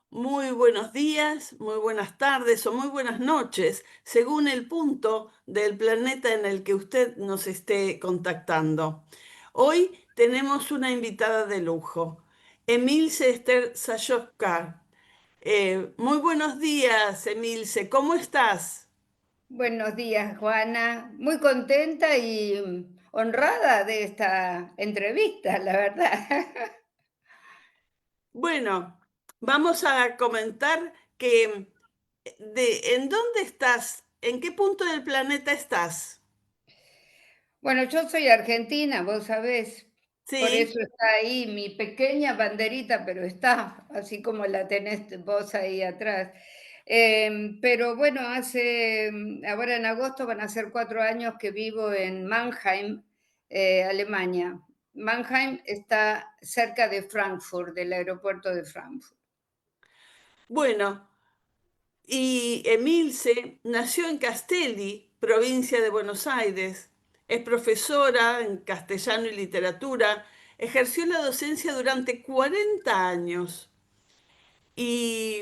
Muy buenos días, muy buenas tardes o muy buenas noches, según el punto del planeta en el que usted nos esté contactando. Hoy tenemos una invitada de lujo, Emilce Esther Sayovkar. Muy buenos días, Emilce, ¿cómo estás? Buenos días, Juana. Muy contenta y honrada de esta entrevista, la verdad. Bueno, vamos a comentar que ¿en dónde estás? ¿En qué punto del planeta estás? Bueno, yo soy argentina, vos sabés, por Sí. eso está ahí mi pequeña banderita, pero está, así como la tenés vos ahí atrás. Pero bueno, ahora en agosto van a ser 4 años que vivo en Mannheim, Alemania. Mannheim está cerca de Frankfurt, del aeropuerto de Frankfurt. Bueno, y Emilce nació en Castelli, provincia de Buenos Aires. Es profesora en castellano y literatura. Ejerció la docencia durante 40 años y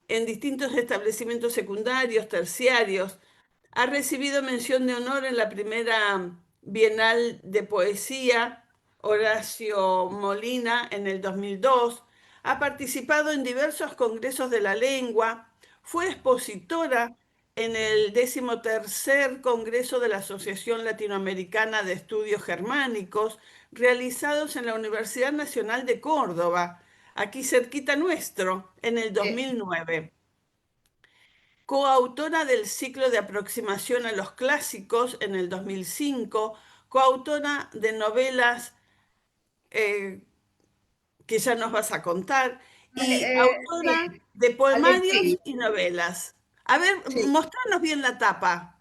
en distintos establecimientos secundarios, terciarios. Ha recibido mención de honor en la primera Bienal de Poesía Horacio Molina en el 2002. Ha participado en diversos congresos de la lengua. Fue expositora en el 13º Congreso de la Asociación Latinoamericana de Estudios Germánicos, realizados en la Universidad Nacional de Córdoba, aquí cerquita nuestro, en el Eh, 2009. Coautora del ciclo de aproximación a los clásicos en el 2005, coautora de novelas eh, que ya nos vas a contar y autora sí, de poemarios Aleteia, y novelas. A ver, sí. mostranos bien la tapa.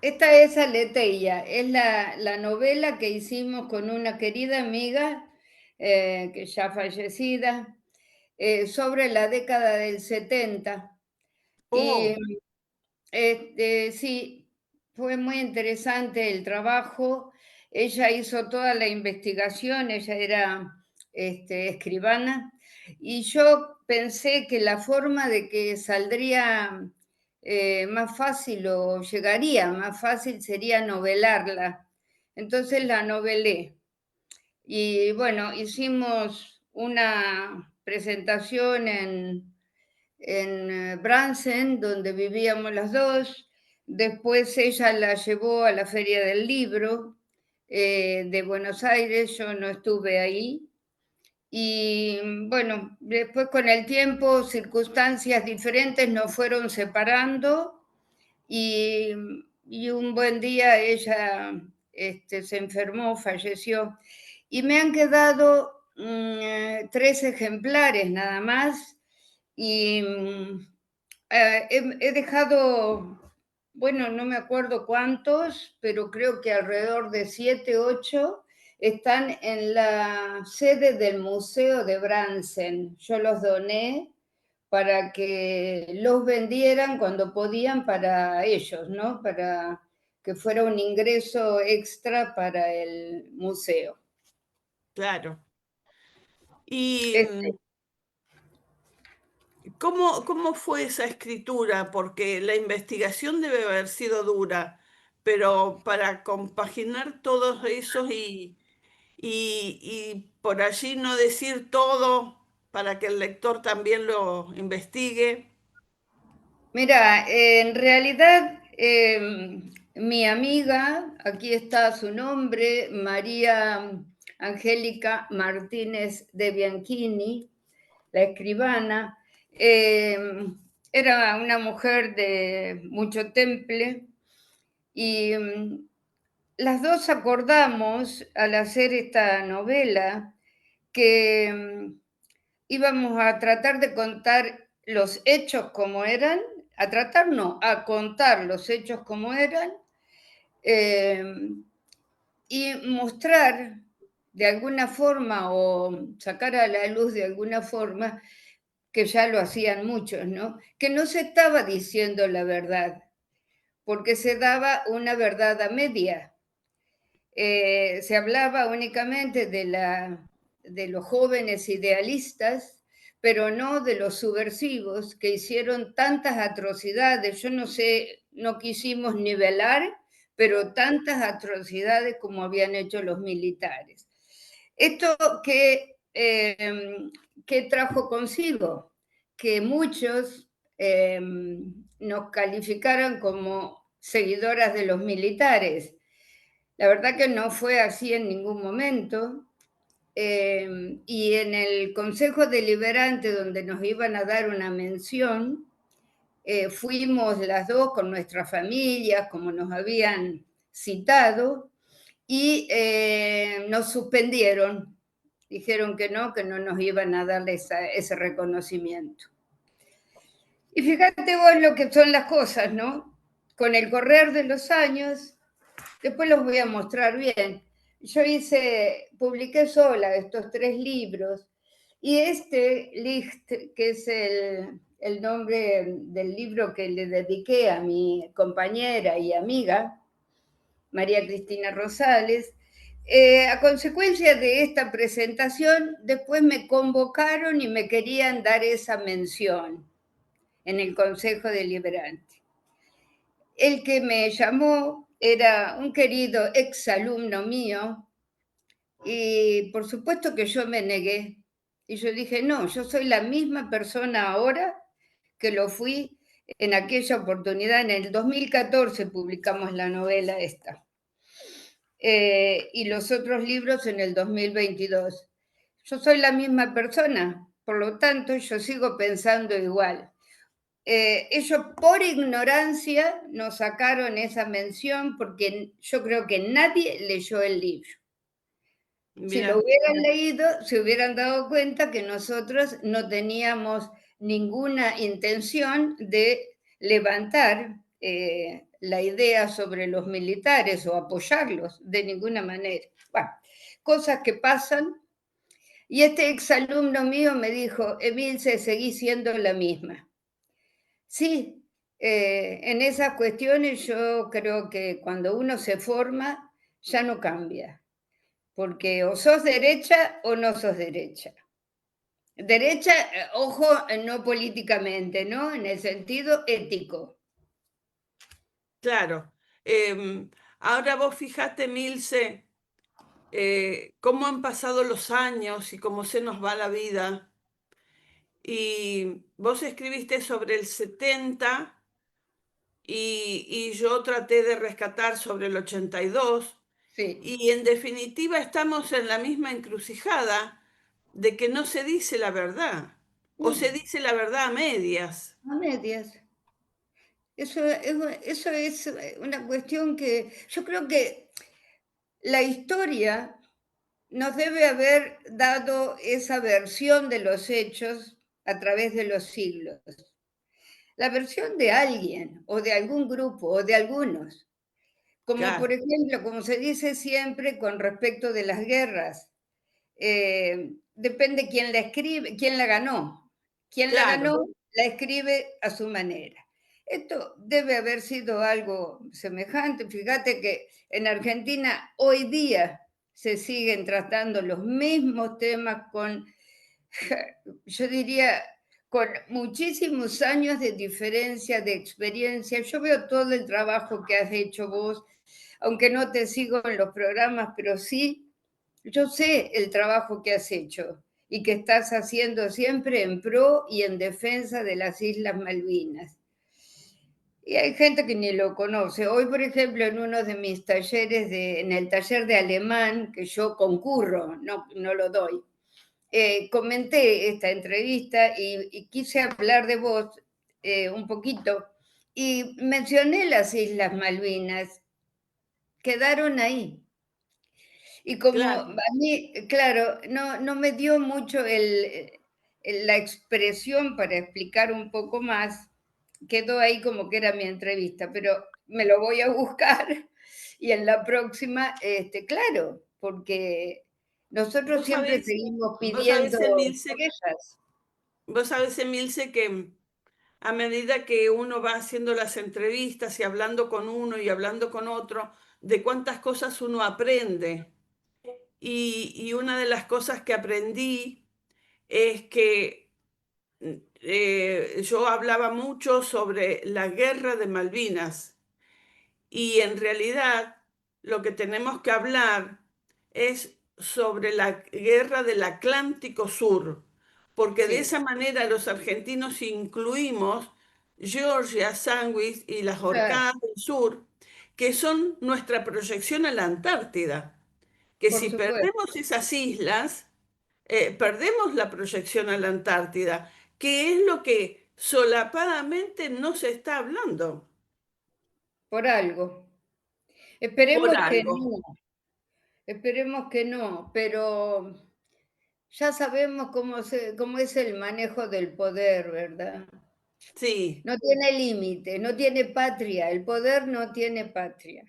Esta es Aleteia, es la novela que hicimos con una querida amiga, que ya fallecida, sobre la década del 70. Y Oh, sí, fue muy interesante el trabajo. Ella hizo toda la investigación, ella era escribana, y yo pensé que la forma de que saldría más fácil o llegaría más fácil sería novelarla. Entonces la novelé. Y bueno, hicimos una presentación en Bransen, donde vivíamos las dos. Después ella la llevó a la Feria del Libro de Buenos Aires, yo no estuve ahí. Y bueno, después con el tiempo, circunstancias diferentes nos fueron separando y, y un buen día ella se enfermó, falleció. Y me han quedado 3 ejemplares nada más y he dejado, bueno, no me acuerdo cuántos, pero creo que alrededor de 7, 8 están en la sede del Museo de Bransen. Yo los doné para que los vendieran cuando podían para ellos, ¿no? Para que fuera un ingreso extra para el museo. claro. ¿Y Este, cómo fue esa escritura? Porque la investigación debe haber sido dura, pero para compaginar todos esos y por allí no decir todo para que el lector también lo investigue. Mira, en realidad mi amiga, aquí está su nombre, María Angélica Martínez de Bianchini, la escribana, era una mujer de mucho temple y las dos acordamos al hacer esta novela que íbamos a tratar de contar los hechos como eran, a tratar no, a contar los hechos como eran, eh, y mostrar de alguna forma o sacar a la luz de alguna forma, que ya lo hacían muchos, ¿no? Que no se estaba diciendo la verdad, porque se daba una verdad a media. Se hablaba únicamente de los jóvenes idealistas, pero no de los subversivos que hicieron tantas atrocidades. Yo no sé, no quisimos nivelar, pero tantas atrocidades como habían hecho los militares. Esto que trajo consigo, que muchos nos calificaran como seguidoras de los militares. La verdad que no fue así en ningún momento. Y en el Consejo Deliberante, donde nos iban a dar una mención, fuimos las dos con nuestras familias, como nos habían citado, y nos suspendieron. Dijeron que no nos iban a dar ese reconocimiento. Y fíjate vos lo que son las cosas, ¿no? Con el correr de los años, después los voy a mostrar bien. Yo publiqué sola estos 3 libros y este Licht, que es el nombre del libro que le dediqué a mi compañera y amiga, María Cristina Rosales, a consecuencia de esta presentación, después me convocaron y me querían dar esa mención en el Consejo Deliberante. El que me llamó era un querido exalumno mío y por supuesto que yo me negué. Y yo dije, no, yo soy la misma persona ahora que lo fui en aquella oportunidad. En el 2014 publicamos la novela esta. Y los otros libros en el 2022. Yo soy la misma persona, por lo tanto yo sigo pensando igual. Ellos por ignorancia nos sacaron esa mención porque yo creo que nadie leyó el libro. Si lo Mirá, hubieran leído, se hubieran dado cuenta que nosotros no teníamos ninguna intención de levantar la idea sobre los militares o apoyarlos de ninguna manera. Bueno, cosas que pasan. Y este exalumno mío me dijo, Emilce, seguí siendo la misma. Sí, en esas cuestiones yo creo que cuando uno se forma ya no cambia, porque o sos derecha o no sos derecha. Derecha, ojo, no políticamente, ¿no? En el sentido ético. claro. Ahora vos fijate, Milce, cómo han pasado los años y cómo se nos va la vida. Y vos escribiste sobre el 70 y yo traté de rescatar sobre el 82 Sí, y en definitiva estamos en la misma encrucijada de que no se dice la verdad o se no, dice la verdad a medias. a medias. Eso es una cuestión que yo creo que la historia nos debe haber dado esa versión de los hechos a través de los siglos. La versión de alguien o de algún grupo o de algunos. Como por Claro, ejemplo, como se dice siempre con respecto de las guerras, depende quién la escribe, quién la ganó. Quien la claro. ganó la escribe a su manera. Esto debe haber sido algo semejante. Fíjate que en Argentina hoy día se siguen tratando los mismos temas con, yo diría, con muchísimos años de diferencia de experiencia. Yo veo todo el trabajo que has hecho vos, aunque no te sigo en los programas, pero sí, yo sé el trabajo que has hecho y que estás haciendo siempre en pro y en defensa de las Islas Malvinas. Y hay gente que ni lo conoce. Hoy, por ejemplo, en uno de mis talleres, en el taller de alemán, que yo concurro, no lo doy, comenté esta entrevista y quise hablar de vos un poquito y mencioné las Islas Malvinas, quedaron ahí. Y como a Claro, mí, claro, no me dio mucho la expresión para explicar un poco más, quedó ahí como que era mi entrevista, pero me lo voy a buscar y en la próxima, claro, porque nosotros vos siempre sabés, seguimos vos pidiendo sabés, por Emilce, ellas. vos sabés, Emilce, que a medida que uno va haciendo las entrevistas y hablando con uno y hablando con otro, de cuántas cosas uno aprende. Y una de las cosas que aprendí es que yo hablaba mucho sobre la guerra de Malvinas y en realidad lo que tenemos que hablar es sobre la guerra del Atlántico Sur, porque de Sí, esa manera los argentinos incluimos Georgia, Sandwich y las claro, Orcadas del Sur, que son nuestra proyección a la Antártida, que por si supuesto, perdemos esas islas, perdemos la proyección a la Antártida, que es lo que solapadamente no se está hablando por algo. por algo. Esperemos que no, pero ya sabemos cómo es el manejo del poder, ¿verdad? Sí. No tiene límite, no tiene patria, el poder no tiene patria.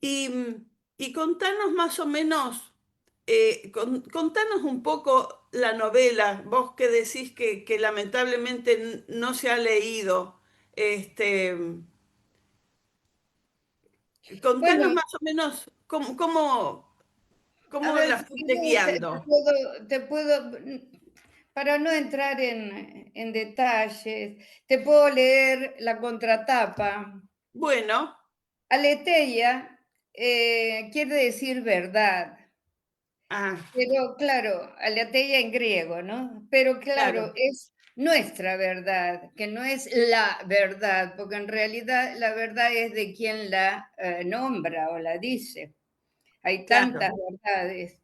Y, y contanos más o menos, contanos un poco la novela, vos que decís que lamentablemente no se ha leído, este, contanos Bueno, más o menos a cómo ver, la si fuiste querés, guiando. para no entrar en detalles, te puedo leer la contratapa. Bueno, Aletheia quiere decir verdad, ah, pero claro, aletheia en griego, ¿no? Pero claro, claro, es nuestra verdad, que no es la verdad, porque en realidad la verdad es de quien la nombra o la dice. Hay tantas claro, verdades.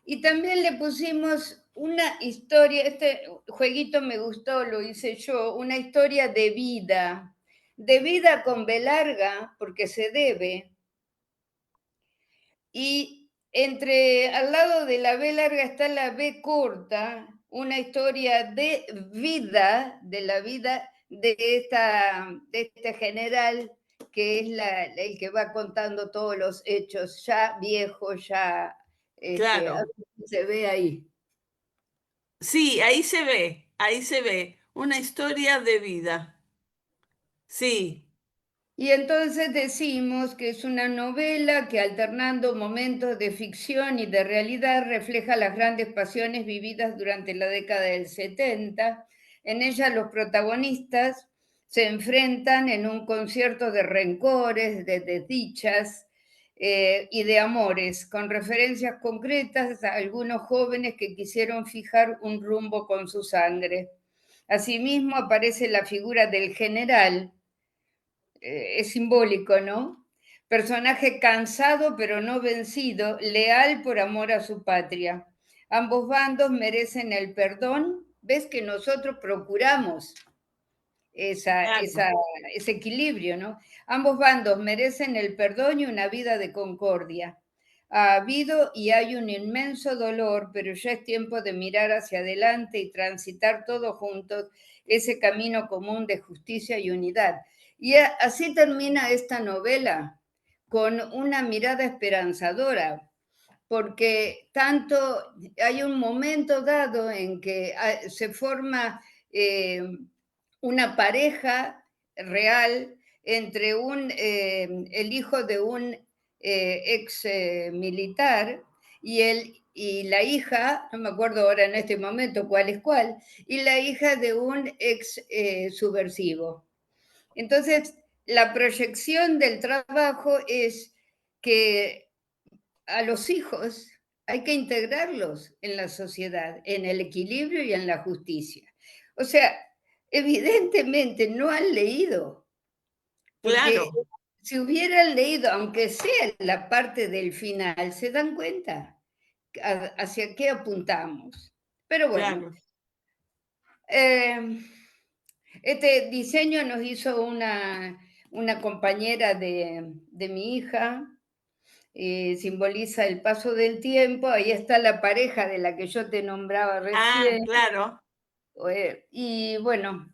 Y también le pusimos una historia, este jueguito me gustó, lo hice yo, una historia de vida con B larga, porque se debe, y al lado de la B larga está la B corta, una historia de vida, de la vida de este general que es el que va contando todos los hechos, ya viejo, ya a claro. ver si se ve ahí. Sí, ahí se ve una historia de vida. Sí, Y entonces decimos que es una novela que alternando momentos de ficción y de realidad refleja las grandes pasiones vividas durante la década del 70. En ella los protagonistas se enfrentan en un concierto de rencores, de desdichas y de amores, con referencias concretas a algunos jóvenes que quisieron fijar un rumbo con su sangre. Asimismo aparece la figura del general, es simbólico, ¿no? Personaje cansado pero no vencido, leal por amor a su patria. Ambos bandos merecen el perdón. ¿Ves que nosotros procuramos claro, ese equilibrio, ¿no? Ambos bandos merecen el perdón y una vida de concordia. Ha habido y hay un inmenso dolor, pero ya es tiempo de mirar hacia adelante y transitar todos juntos ese camino común de justicia y unidad. Y así termina esta novela, con una mirada esperanzadora, porque tanto hay un momento dado en que se forma eh, una pareja real entre el hijo de un ex militar y la hija, no me acuerdo ahora en este momento cuál es cuál, y la hija de un ex subversivo. Entonces, la proyección del trabajo es que a los hijos hay que integrarlos en la sociedad, en el equilibrio y en la justicia. O sea, evidentemente no han leído, porque claro, si hubieran leído, aunque sea la parte del final, se dan cuenta hacia qué apuntamos. Pero bueno, claro. eh, este diseño nos hizo una compañera de mi hija, simboliza el paso del tiempo. Ahí está la pareja de la que yo te nombraba Ah, recién. claro, Y bueno,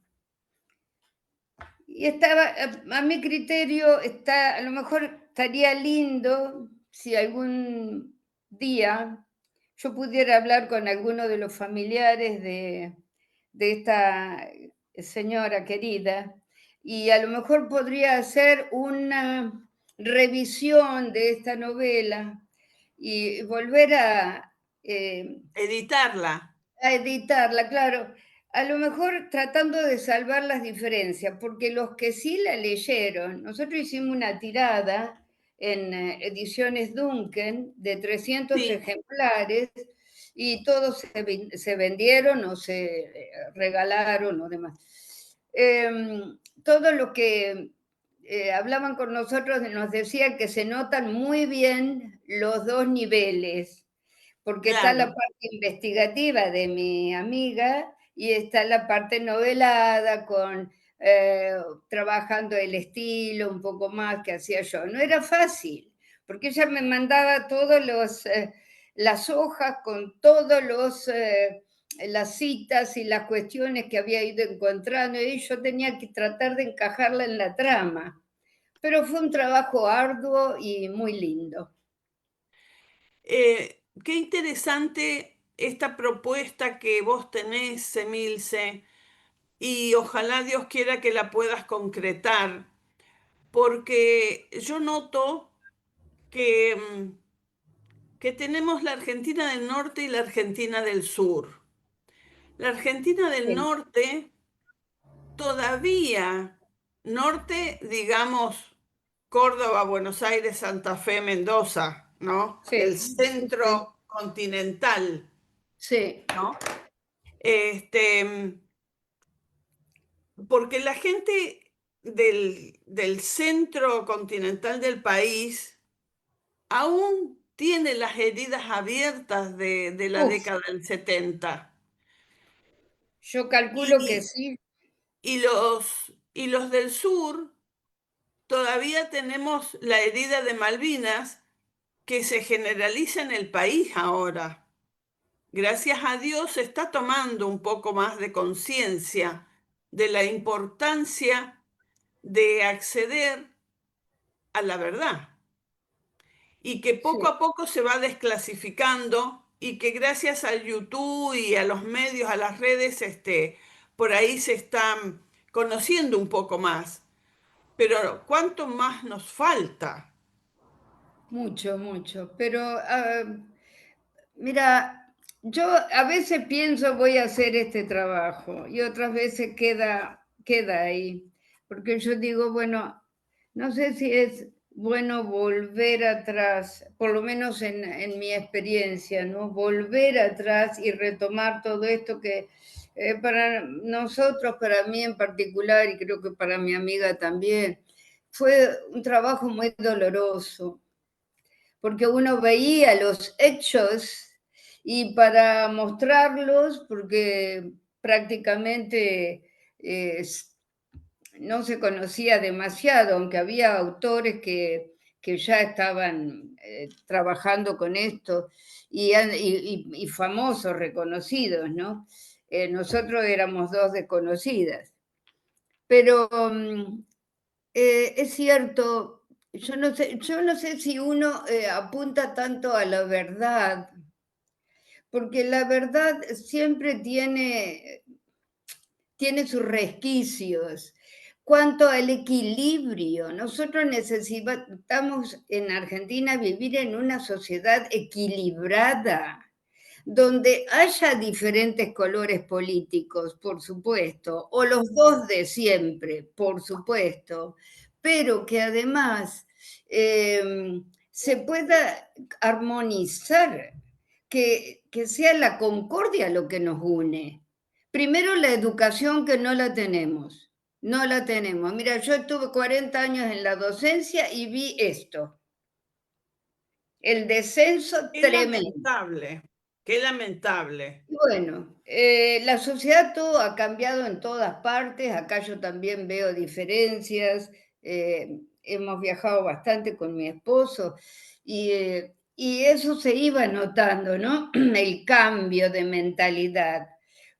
y estaba, a mi criterio, a lo mejor estaría lindo si algún día yo pudiera hablar con alguno de los familiares de esta señora querida y a lo mejor podría hacer una revisión de esta novela y volver editarla. a editarla, claro. A lo mejor tratando de salvar las diferencias, porque los que sí la leyeron, nosotros hicimos una tirada en Ediciones Duncan de 300 Sí, ejemplares y todos se vendieron o se regalaron o demás. Todo lo que hablaban con nosotros nos decía que se notan muy bien los dos niveles, porque está la claro. parte investigativa de mi amiga y está la parte novelada con eh, trabajando el estilo un poco más que hacía yo. No era fácil, porque ella me mandaba todos los las hojas con todos los las citas y las cuestiones que había ido encontrando y yo tenía que tratar de encajarla en la trama. Pero fue un trabajo arduo y muy lindo. Qué interesante esta propuesta que vos tenés, Emilce, y ojalá Dios quiera que la puedas concretar, porque yo noto que, que tenemos la Argentina del Norte y la Argentina del Sur. La Argentina del Sí, Norte todavía, norte, digamos, Córdoba, Buenos Aires, Santa Fe, Mendoza, ¿no? sí, El sí, sí. centro continental, Sí, ¿no? Este, porque la gente del centro continental del país aún tiene las heridas abiertas de la uf, década del 70. yo calculo que Y, sí, y los del sur todavía tenemos la herida de Malvinas que se generaliza en el país ahora. Gracias a Dios se está tomando un poco más de conciencia de la importancia de acceder a la verdad y que poco sí, a poco se va desclasificando y que gracias al YouTube y a los medios, a las redes, por ahí se están conociendo un poco más. Pero ¿cuánto más nos falta? mucho, mucho. Pero mira, yo a veces pienso voy a hacer este trabajo y otras veces queda ahí, porque yo digo, bueno, no sé si es bueno volver atrás, por lo menos en mi experiencia, ¿no? Volver atrás y retomar todo esto que para nosotros, para mí en particular, y creo que para mi amiga también, fue un trabajo muy doloroso porque uno veía los hechos y para mostrarlos, porque prácticamente eh, no se conocía demasiado, aunque había autores que ya estaban trabajando con esto y famosos, reconocidos, ¿no? Nosotros éramos dos desconocidas. Pero es cierto, yo no sé si uno apunta tanto a la verdad, porque la verdad siempre tiene sus resquicios. Cuanto al equilibrio, nosotros necesitamos en Argentina vivir en una sociedad equilibrada, donde haya diferentes colores políticos, por supuesto, o los dos de siempre, por supuesto, pero que además se pueda armonizar, que sea la concordia lo que nos une. Primero la educación que no la tenemos, no la tenemos. Mira, yo estuve 40 años en la docencia y vi esto, el descenso Qué tremendo. lamentable, qué lamentable. Bueno, la sociedad todo ha cambiado en todas partes, acá yo también veo diferencias, hemos viajado bastante con mi esposo y eso se iba notando, ¿no? El cambio de mentalidad.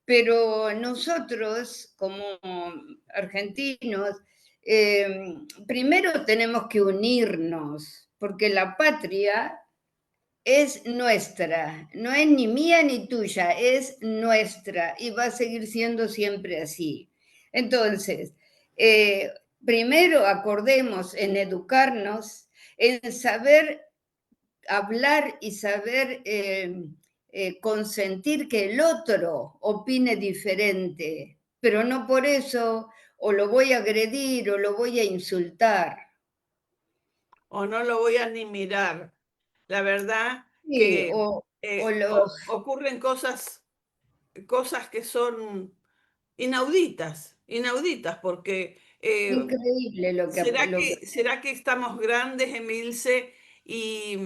Pero nosotros, como argentinos, primero tenemos que unirnos, porque la patria es nuestra, no es ni mía ni tuya, es nuestra y va a seguir siendo siempre así. Entonces, eh, primero acordemos en educarnos, en saber hablar y saber consentir que el otro opine diferente, pero no por eso o lo voy a agredir o lo voy a insultar. O no lo voy a ni mirar. La verdad Sí, que o los ocurren cosas que son inauditas, inauditas, porque increíble lo que será que estamos grandes, Emilce, y,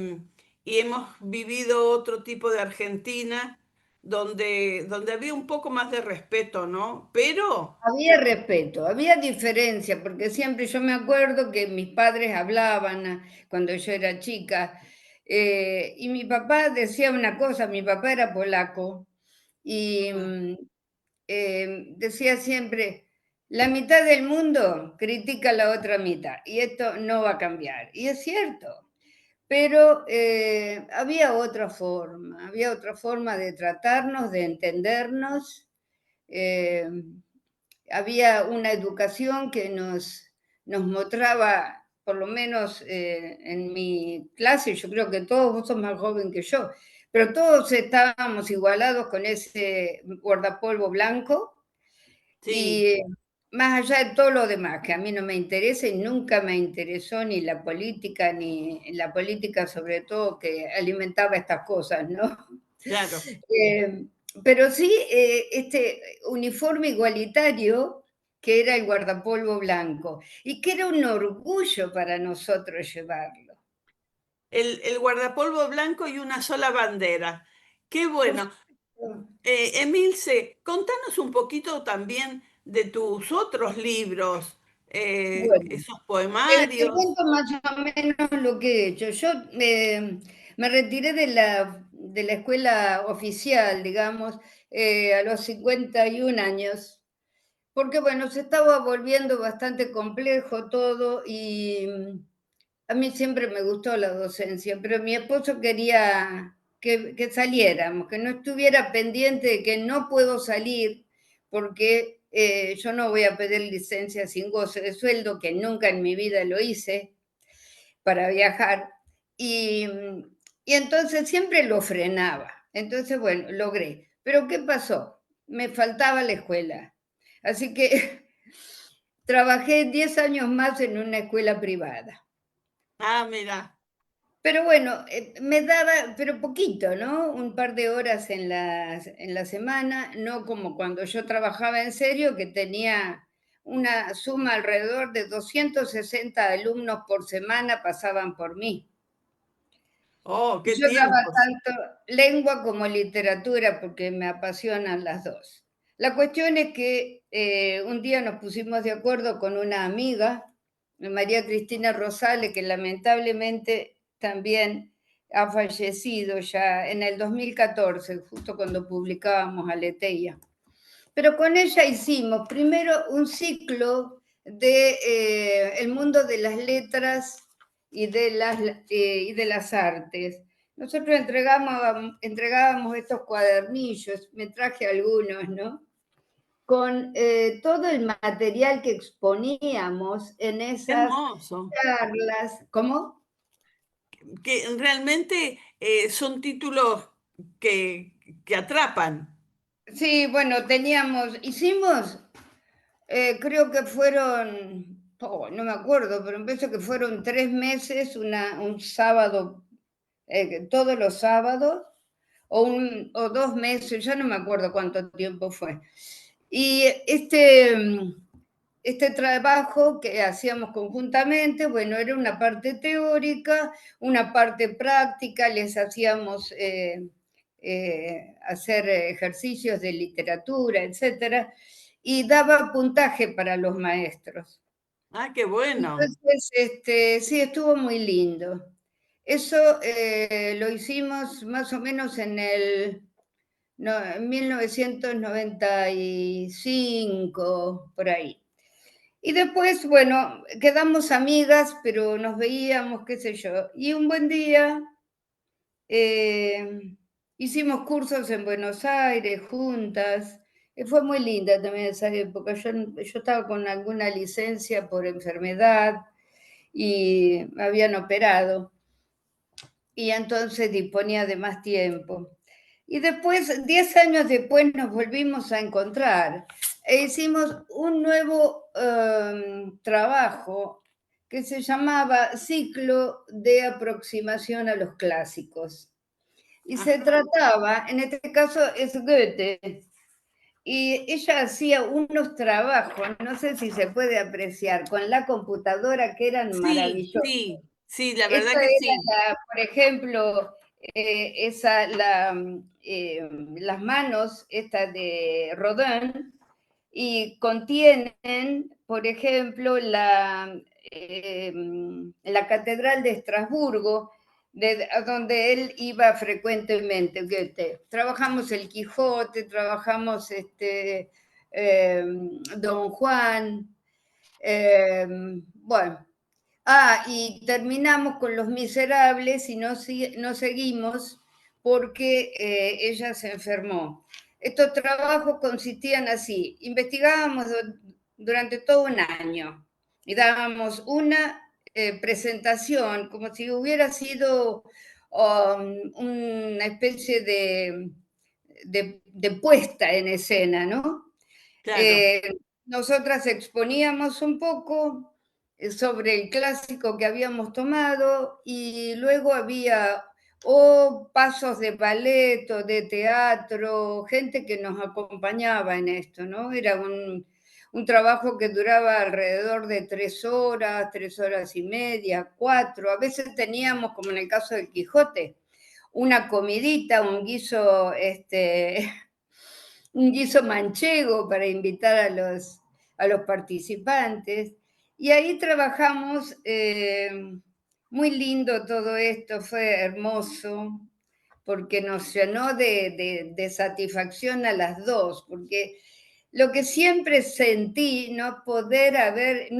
y hemos vivido otro tipo de Argentina donde había un poco más de respeto, ¿no? Pero, había respeto, había diferencia, porque siempre yo me acuerdo que mis padres hablaban cuando yo era chica, y mi papá decía una cosa, mi papá era polaco, y decía siempre, la mitad del mundo critica a la otra mitad, y esto no va a cambiar. Y es cierto, pero había otra forma de tratarnos, de entendernos. eh, Había una educación que nos mostraba, por lo menos en mi clase, yo creo que todos, vos sos más joven que yo, pero todos estábamos igualados con ese guardapolvo blanco sí, y más allá de todo lo demás, que a mí no me interesa y nunca me interesó ni la política sobre todo que alimentaba estas cosas, ¿no? claro. Eh, pero sí, este uniforme igualitario que era el guardapolvo blanco y que era un orgullo para nosotros llevarlo. El guardapolvo blanco y una sola bandera. Qué Por bueno. supuesto. Emilce, contanos un poquito también de tus otros libros, Bueno, esos te poemarios. cuento más o menos lo que he hecho. Yo me retiré de la escuela oficial, digamos, a los 51 años, porque bueno, se estaba volviendo bastante complejo todo y a mí siempre me gustó la docencia, pero mi esposo quería que saliéramos, que no estuviera pendiente de que no puedo salir porque yo no voy a pedir licencia sin goce de sueldo, que nunca en mi vida lo hice para viajar. Y, y entonces siempre lo frenaba. Entonces, bueno, logré. Pero ¿qué pasó? Me faltaba la escuela. Así que trabajé 10 años más en una escuela privada. Ah, mira. Pero bueno, me daba, pero poquito, ¿no? Un par de horas en la semana, no como cuando yo trabajaba en serio, que tenía una suma alrededor de 260 alumnos por semana pasaban por mí. Oh, Y qué yo daba tiempos. tanto lengua como literatura porque me apasionan las dos. La cuestión es que un día nos pusimos de acuerdo con una amiga, María Cristina Rosales, que lamentablemente también ha fallecido ya en el 2014, justo cuando publicábamos Aleteia. Pero con ella hicimos primero un ciclo de el mundo de las letras y de las artes. Nosotros entregábamos estos cuadernillos, me traje algunos, ¿no? Con todo el material que exponíamos en Qué esas hermoso. charlas. ¿Cómo? Que realmente son títulos que, que atrapan. Sí, bueno, hicimos, creo que fueron, oh, no me acuerdo, pero empezó que fueron 3 meses, un sábado, todos los sábados, o 2 meses, ya no me acuerdo cuánto tiempo fue. Y este trabajo que hacíamos conjuntamente, bueno, era una parte teórica, una parte práctica, les hacíamos hacer ejercicios de literatura, etcétera, y daba puntaje para los maestros. Ah, qué bueno. Entonces, sí, estuvo muy lindo. Eso lo hicimos más o menos en 1995, por ahí. Y después, bueno, quedamos amigas, pero nos veíamos, qué sé yo. Y un buen día hicimos cursos en Buenos Aires juntas. Fue muy linda también esa época. Yo estaba con alguna licencia por enfermedad y me habían operado y entonces disponía de más tiempo. Y después, 10 años después, nos volvimos a encontrar e hicimos un nuevo trabajo que se llamaba Ciclo de Aproximación a los Clásicos. Y se Ajá. trataba, en este caso es Goethe, y ella hacía unos trabajos, no sé si se puede apreciar, con la computadora que eran Sí, maravillosos. sí, sí, la Esa verdad que era sí. por ejemplo, las manos estas de Rodin y contienen, por ejemplo, la Catedral de Estrasburgo, a donde él iba frecuentemente, Goethe. Trabajamos el Quijote, trabajamos eh, Don Juan, bueno, y terminamos con Los Miserables y no seguimos porque ella se enfermó. Estos trabajos consistían así, investigábamos durante todo un año y dábamos una presentación como si hubiera sido una especie de puesta en escena, ¿no? Claro, Eh, Nosotras exponíamos un poco sobre el clásico que habíamos tomado y luego había o pasos de ballet o de teatro, gente que nos acompañaba en esto, ¿no? Era un trabajo que duraba alrededor de 3 horas, 3 horas y media, 4. A veces teníamos, como en el caso del Quijote, una comidita, un guiso manchego para invitar a los participantes. Y ahí trabajamos, muy lindo todo esto, fue hermoso, porque nos llenó de satisfacción a las dos, porque lo que siempre sentí, no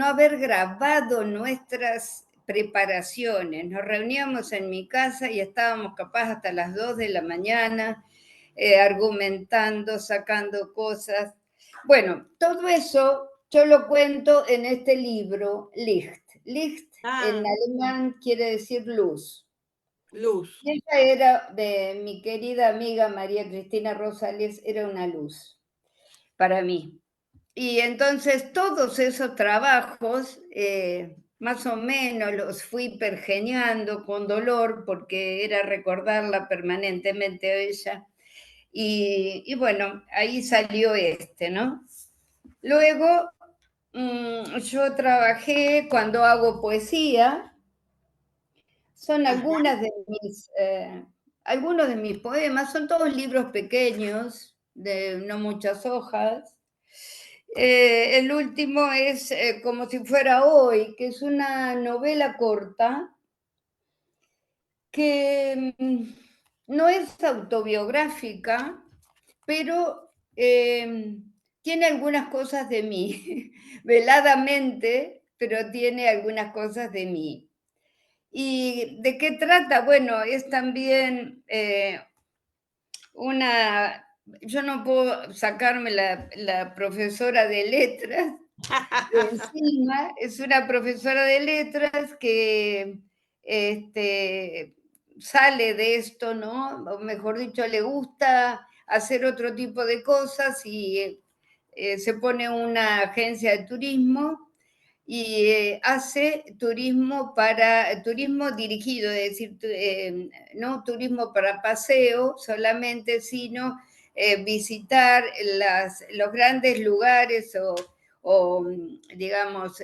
haber grabado nuestras preparaciones. Nos reuníamos en mi casa y estábamos capaz hasta las 2 de la mañana argumentando, sacando cosas. Bueno, todo eso yo lo cuento en este libro, Licht. Licht en ah, alemán quiere decir luz. luz. Y ella era de mi querida amiga María Cristina Rosales, era una luz para mí. Y entonces todos esos trabajos, más o menos los fui pergeñando con dolor porque era recordarla permanentemente a ella. Y bueno, ahí salió ¿no? Luego yo trabajé cuando hago poesía, son Ajá. algunos de mis poemas, son todos libros pequeños, de no muchas hojas. El último es Como si fuera hoy, que es una novela corta que no es autobiográfica, pero tiene algunas cosas de mí, veladamente, pero tiene algunas cosas de mí. ¿Y de qué trata? Bueno, es también una... Yo no puedo sacarme la profesora de letras de encima, es una profesora de letras que este, sale de esto, ¿no? O mejor dicho, le gusta hacer otro tipo de cosas y se pone una agencia de turismo y hace turismo dirigido, es decir, no turismo para paseo solamente, sino visitar los grandes lugares digamos,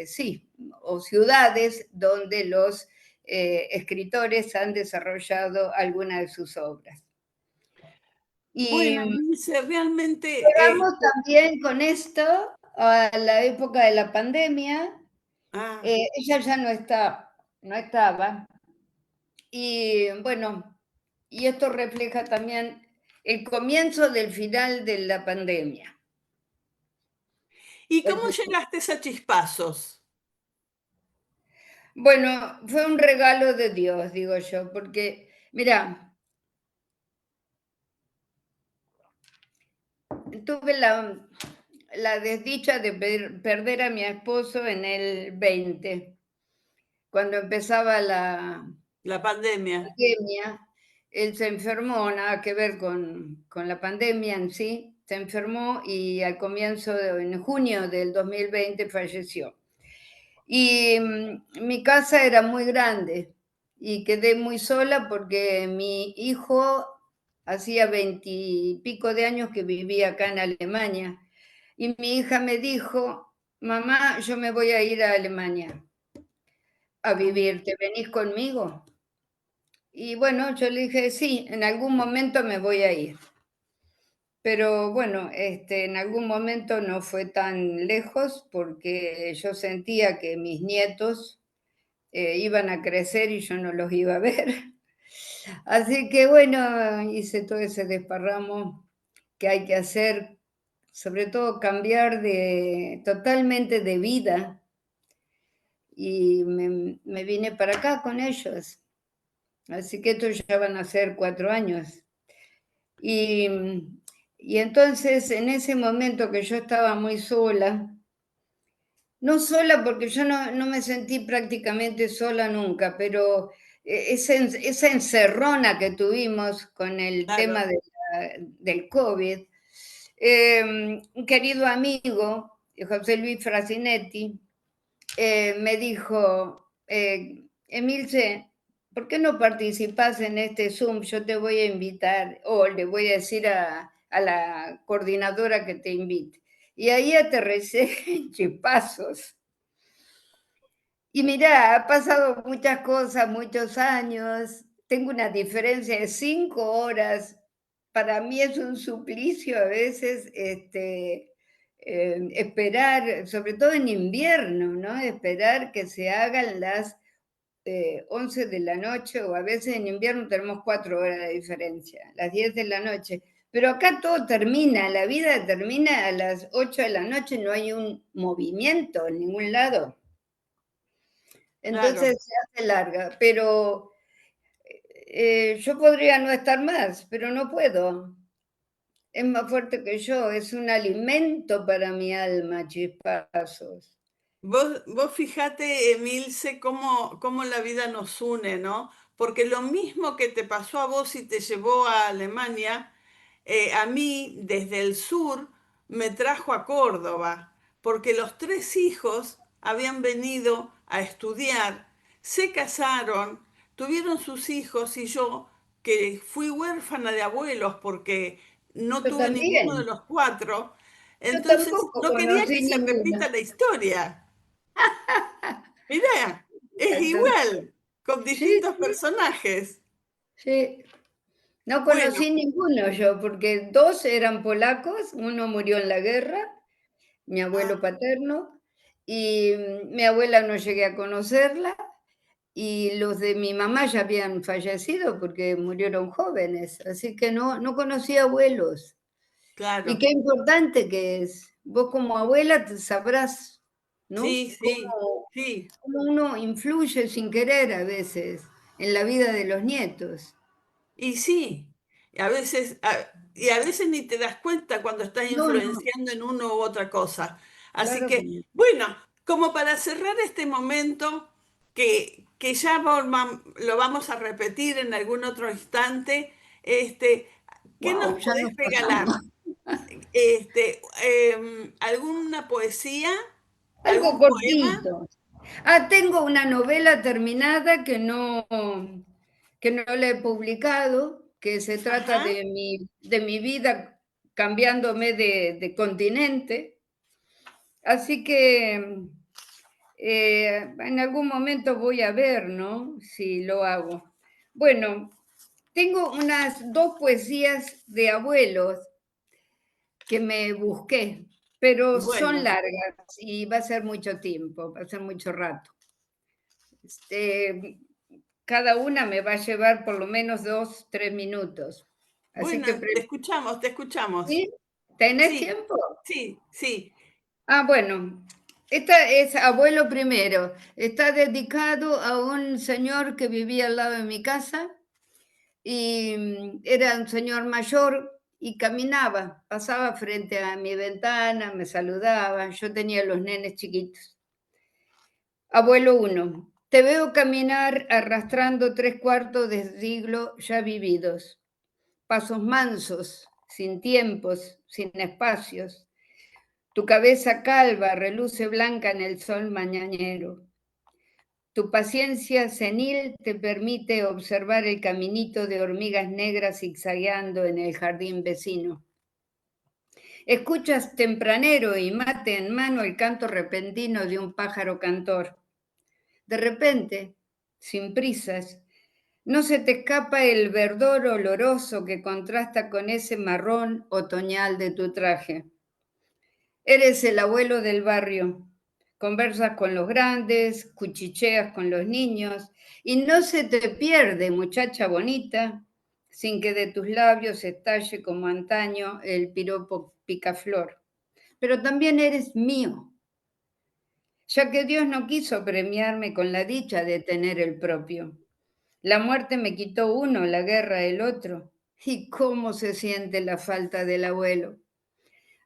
sí, o ciudades donde los escritores han desarrollado alguna de sus obras. Y Bueno, Milce, realmente, llegamos también con esto a la época de la pandemia. ah, Ella ya no estaba. Y bueno, y esto refleja también el comienzo del final de la pandemia. ¿y cómo El- llegaste a Chispazos? bueno, fue un regalo de Dios, digo yo, porque, mira, tuve la desdicha de perder a mi esposo en el 20, cuando empezaba la La pandemia. pandemia. él se enfermó, nada que ver con la pandemia en sí, se enfermó y al comienzo, en junio del 2020 falleció. Y mi casa era muy grande y quedé muy sola porque mi hijo hacía 20 y pico de años que vivía acá en Alemania. Y mi hija me dijo, mamá, yo me voy a ir a Alemania a vivir, ¿te venís conmigo? Y bueno, yo le dije, sí, en algún momento me voy a ir. Pero bueno, en algún momento no fue tan lejos porque yo sentía que mis nietos iban a crecer y yo no los iba a ver. Así que bueno, hice todo ese desparramo que hay que hacer, sobre todo cambiar totalmente de vida y me vine para acá con ellos. Así que estos ya van a ser 4 años. Y, y entonces en ese momento que yo estaba muy sola, no sola porque yo no me sentí prácticamente sola nunca, pero esa encerrona que tuvimos con el tema Claro, del COVID, un querido amigo, José Luis Frasinetti, me dijo, Emilce, ¿por qué no participas en este Zoom? Yo te voy a invitar, o le voy a decir a la coordinadora que te invite. Y ahí aterricé en Chispazos. Y mira, ha pasado muchas cosas, muchos años. Tengo una diferencia de 5 horas. Para mí es un suplicio a veces esperar, sobre todo en invierno, ¿no? Esperar que se hagan las 11 de la noche, o a veces en invierno tenemos 4 horas de diferencia, las 10 de la noche. Pero acá todo termina, la vida termina a las 8 de la noche, no hay un movimiento en ningún lado. claro. Entonces se hace larga, pero yo podría no estar más, pero no puedo. Es más fuerte que yo, es un alimento para mi alma, Chispazos. Vos fijate, Emilce, cómo la vida nos une, ¿no? Porque lo mismo que te pasó a vos y te llevó a Alemania, a mí desde el sur me trajo a Córdoba, porque los tres hijos habían venido a estudiar, se casaron, tuvieron sus hijos y yo, que fui huérfana de abuelos porque no Yo tuve ninguno de también, los cuatro, yo entonces tampoco no quería que conocí se repita ninguna. la historia. Mirá, es Entonces, igual, con sí, distintos sí, personajes. sí. No Bueno, conocí ninguno yo, porque dos eran polacos, uno murió en la guerra, mi abuelo ah, paterno, y mi abuela no llegué a conocerla, y los de mi mamá ya habían fallecido porque murieron jóvenes, así que no conocí abuelos. Y claro, qué importante que es. Vos como abuela te sabrás, ¿no? sí, sí, sí. Cómo uno influye sin querer a veces en la vida de los nietos. Y sí, y a veces ni te das cuenta cuando estás No, no, influenciando en uno u otra cosa. Así claro que que, no. bueno, como para cerrar este momento, que ya lo vamos a repetir en algún otro instante, este, ¿qué nos Wow, ya podés nos pasamos. regalar? ¿Alguna poesía? Algo ¿Algún poema? cortito. Tengo una novela terminada que no la he publicado, que se trata Ajá, de mi vida cambiándome de continente. Así que en algún momento voy a ver, ¿no? Si lo hago. Bueno, tengo unas dos poesías de abuelos que me busqué, pero son bueno, largas y va a ser mucho tiempo, va a ser mucho rato. Este, cada una me va a llevar por lo menos 2, 3 minutos. Así bueno, que, te escuchamos, te escuchamos. ¿sí? ¿Tenés Sí, tiempo? sí, sí. Bueno, esta es Abuelo Primero. Está dedicado a un señor que vivía al lado de mi casa y era un señor mayor y caminaba, pasaba frente a mi ventana, me saludaba, yo tenía los nenes chiquitos. Abuelo uno. Te veo caminar arrastrando 3/4 de siglo ya vividos, pasos mansos, sin tiempos, sin espacios. Tu cabeza calva reluce blanca en el sol mañanero. Tu paciencia senil te permite observar el caminito de hormigas negras zigzagueando en el jardín vecino. Escuchas tempranero y mate en mano el canto repentino de un pájaro cantor. De repente, sin prisas, no se te escapa el verdor oloroso que contrasta con ese marrón otoñal de tu traje. Eres el abuelo del barrio. Conversas con los grandes, cuchicheas con los niños y no se te pierde, muchacha bonita, sin que de tus labios estalle como antaño el piropo picaflor. Pero también eres mío, ya que Dios no quiso premiarme con la dicha de tener el propio. La muerte me quitó uno, la guerra el otro. ¿Y cómo se siente la falta del abuelo?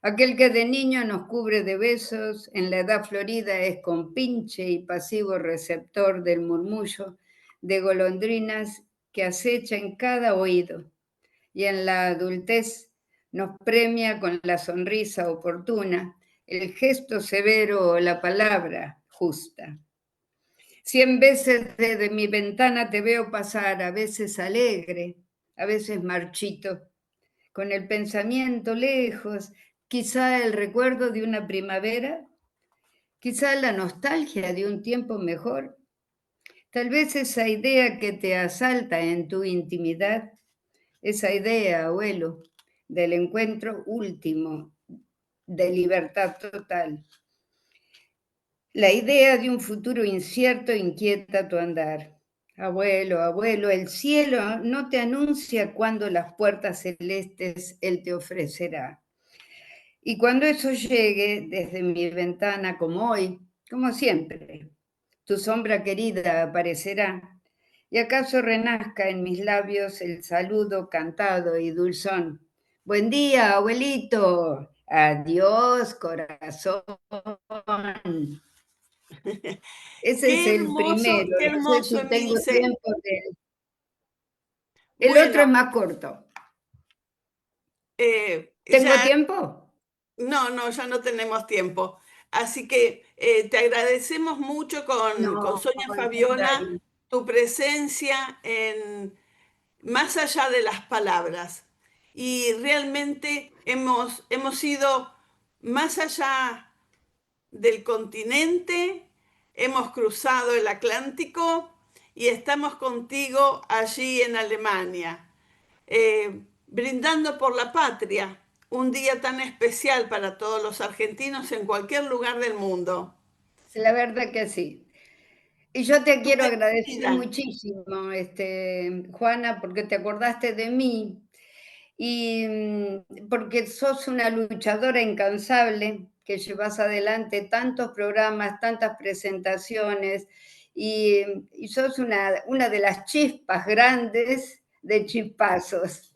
Aquel que de niño nos cubre de besos, en la edad florida es compinche y pasivo receptor del murmullo de golondrinas que acecha en cada oído, y en la adultez nos premia con la sonrisa oportuna, el gesto severo o la palabra justa. 100 veces desde mi ventana te veo pasar, a veces alegre, a veces marchito, con el pensamiento lejos, quizá el recuerdo de una primavera, quizá la nostalgia de un tiempo mejor, tal vez esa idea que te asalta en tu intimidad, esa idea, abuelo, del encuentro último, de libertad total. La idea de un futuro incierto inquieta tu andar. Abuelo, abuelo, el cielo no te anuncia cuándo las puertas celestes él te ofrecerá. Y cuando eso llegue desde mi ventana como hoy, como siempre, tu sombra querida aparecerá y acaso renazca en mis labios el saludo cantado y dulzón. Buen día, abuelito. Adiós, corazón. Ese es el primero. Qué No sé hermoso, si tengo Emilce. tiempo de... El otro es Bueno, más corto. ¿Tengo ya, tiempo? no, no, ya no tenemos tiempo. Así que te agradecemos mucho con No, Sonia al Fabiola contrario. tu presencia en más allá de las palabras. Y realmente hemos ido más allá del continente, hemos cruzado el Atlántico y estamos contigo allí en Alemania, brindando por la patria, un día tan especial para todos los argentinos en cualquier lugar del mundo. La verdad que sí. Y yo te Tu quiero agradecer despedida. muchísimo, Juana, porque te acordaste de mí y porque sos una luchadora incansable, que llevas adelante tantos programas, tantas presentaciones y sos una de las chispas grandes de chispazos.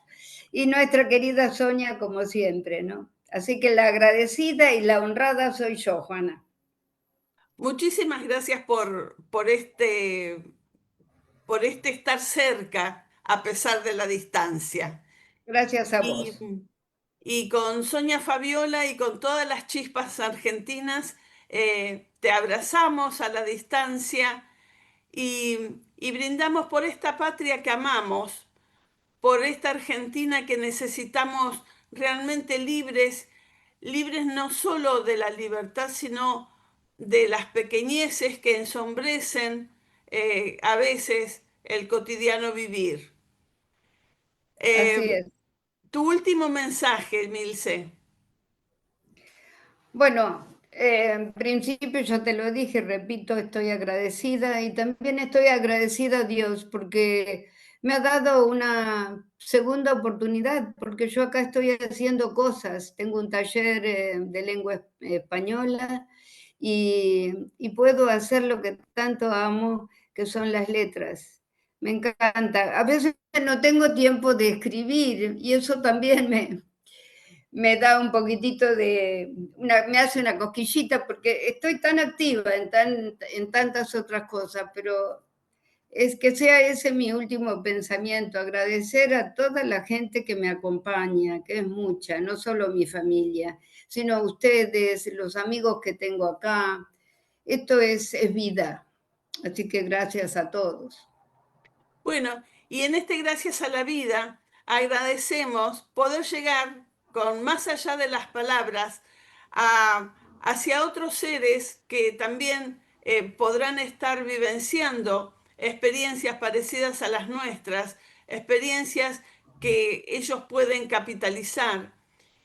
Y nuestra querida Sonia, como siempre, ¿no? Así que la agradecida y la honrada soy yo, Juana. Muchísimas gracias por este estar cerca a pesar de la distancia. Gracias a Y, vos. y con Sonia Fabiola y con todas las chispas argentinas, te abrazamos a la distancia y brindamos por esta patria que amamos, por esta Argentina que necesitamos realmente libres, libres no solo de la libertad, sino de las pequeñeces que ensombrecen a veces el cotidiano vivir. Así Eh, es. Tu último mensaje, Milce. Bueno, en principio ya te lo dije, repito, estoy agradecida y también estoy agradecida a Dios porque me ha dado una segunda oportunidad, porque yo acá estoy haciendo cosas. Tengo un taller de lengua española y puedo hacer lo que tanto amo, que son las letras. Me encanta. A veces no tengo tiempo de escribir y eso también me da un poquitito me hace una cosquillita porque estoy tan activa en tantas otras cosas, pero es que sea ese mi último pensamiento, agradecer a toda la gente que me acompaña, que es mucha, no solo mi familia, sino ustedes, los amigos que tengo acá. Esto es vida, así que gracias a todos. Bueno, y en este gracias a la vida agradecemos poder llegar con más allá de las palabras hacia otros seres que también podrán estar vivenciando experiencias parecidas a las nuestras, experiencias que ellos pueden capitalizar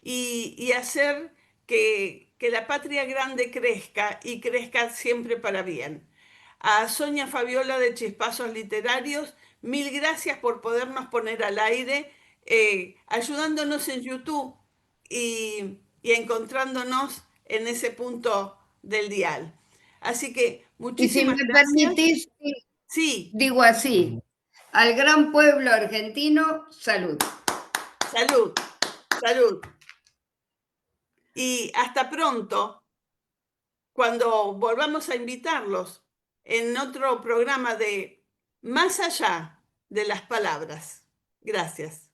y hacer que la patria grande crezca y crezca siempre para bien. A Sonia Fabiola de Chispazos Literarios, mil gracias por podernos poner al aire, ayudándonos en YouTube y encontrándonos en ese punto del dial. Así que Y si muchísimas me gracias. permitís, Sí, digo así, al gran pueblo argentino, salud. salud, salud. Y hasta pronto, cuando volvamos a invitarlos en otro programa de Más allá de las palabras. Gracias.